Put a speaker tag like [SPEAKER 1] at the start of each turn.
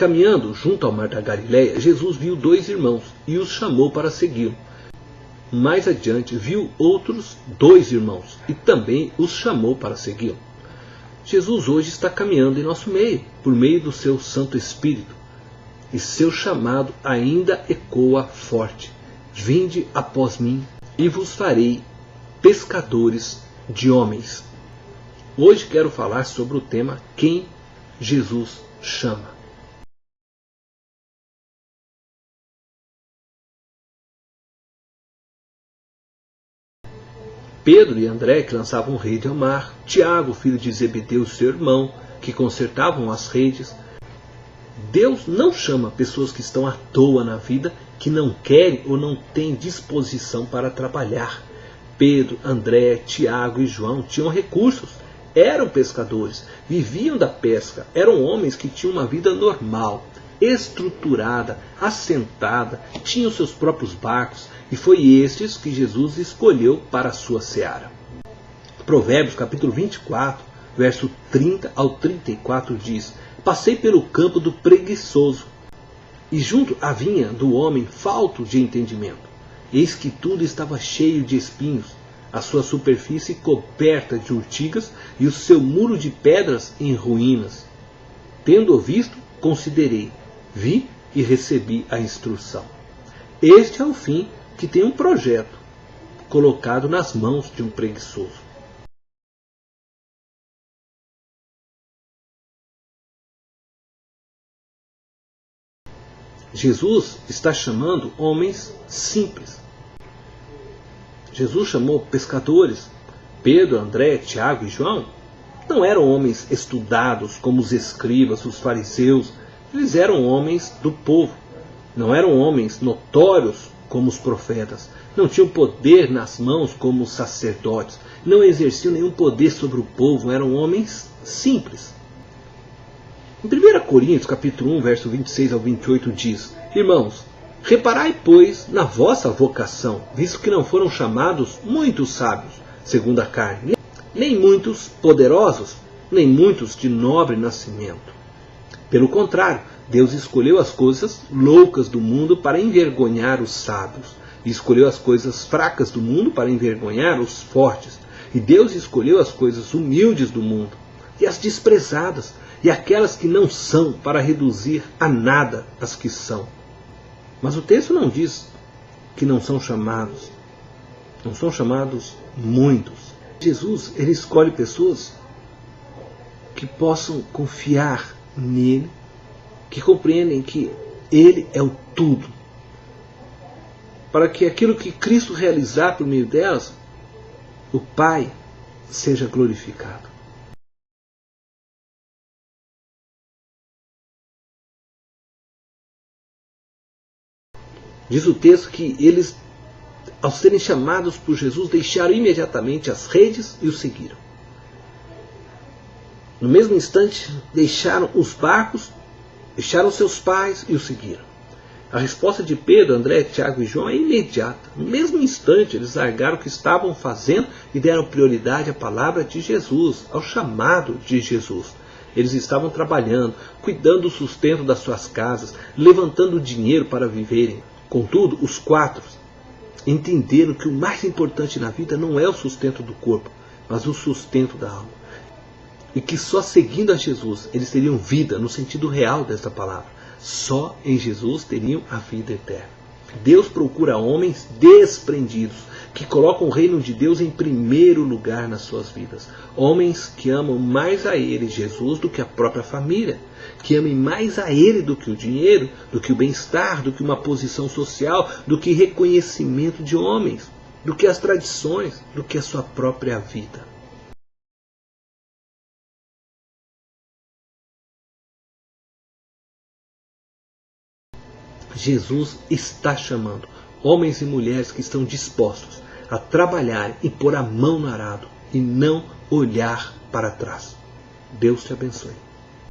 [SPEAKER 1] Caminhando junto ao mar da Galileia, Jesus viu 2 irmãos e os chamou para segui-lo. Mais adiante, viu outros 2 irmãos e também os chamou para segui-lo. Jesus hoje está caminhando em nosso meio, por meio do seu Santo Espírito. E seu chamado ainda ecoa forte. Vinde após mim e vos farei pescadores de homens. Hoje quero falar sobre o tema Quem Jesus chama. Pedro e André, que lançavam rede ao mar, Tiago, filho de Zebedeu, seu irmão, que consertavam as redes. Deus não chama pessoas que estão à toa na vida, que não querem ou não têm disposição para trabalhar. Pedro, André, Tiago e João tinham recursos, eram pescadores, viviam da pesca, eram homens que tinham uma vida normal, estruturada, assentada, tinham seus próprios barcos, e foi estes que Jesus escolheu para a sua seara. Provérbios capítulo 24, verso 30 ao 34 diz: Passei pelo campo do preguiçoso, e junto à vinha do homem falto de entendimento. Eis que tudo estava cheio de espinhos, a sua superfície coberta de urtigas, e o seu muro de pedras em ruínas. Tendo-o visto, considerei, vi e recebi a instrução. Este é o fim que tem um projeto colocado nas mãos de um preguiçoso. Jesus está chamando homens simples. Jesus chamou pescadores. Pedro, André, Tiago e João não eram homens estudados como os escribas, os fariseus. Eles eram homens do povo. Não eram homens notórios como os profetas. Não tinham poder nas mãos como os sacerdotes. Não exerciam nenhum poder sobre o povo. Eram homens simples. Em 1 Coríntios capítulo 1, verso 26 ao 28 diz: Irmãos, reparai, pois, na vossa vocação, visto que não foram chamados muitos sábios, segundo a carne, nem muitos poderosos, nem muitos de nobre nascimento. Pelo contrário, Deus escolheu as coisas loucas do mundo para envergonhar os sábios, e escolheu as coisas fracas do mundo para envergonhar os fortes. E Deus escolheu as coisas humildes do mundo, e as desprezadas, e aquelas que não são, para reduzir a nada as que são. Mas o texto não diz que não são chamados. Não são chamados muitos. Jesus, ele escolhe pessoas que possam confiar nele, que compreendem que ele é o tudo, para que aquilo que Cristo realizar por meio delas, o Pai seja glorificado. Diz o texto que eles, ao serem chamados por Jesus, deixaram imediatamente as redes e o seguiram. No mesmo instante, deixaram os barcos, deixaram seus pais e o seguiram. A resposta de Pedro, André, Tiago e João é imediata. No mesmo instante, eles largaram o que estavam fazendo e deram prioridade à palavra de Jesus, ao chamado de Jesus. Eles estavam trabalhando, cuidando do sustento das suas casas, levantando dinheiro para viverem. Contudo, os 4 entenderam que o mais importante na vida não é o sustento do corpo, mas o sustento da alma. E que só seguindo a Jesus eles teriam vida no sentido real desta palavra. Só em Jesus teriam a vida eterna. Deus procura homens desprendidos, que colocam o reino de Deus em primeiro lugar nas suas vidas. Homens que amam mais a Ele, Jesus, do que a própria família. Que amem mais a Ele do que o dinheiro, do que o bem-estar, do que uma posição social, do que reconhecimento de homens, do que as tradições, do que a sua própria vida. Jesus está chamando homens e mulheres que estão dispostos a trabalhar e pôr a mão no arado e não olhar para trás. Deus te abençoe.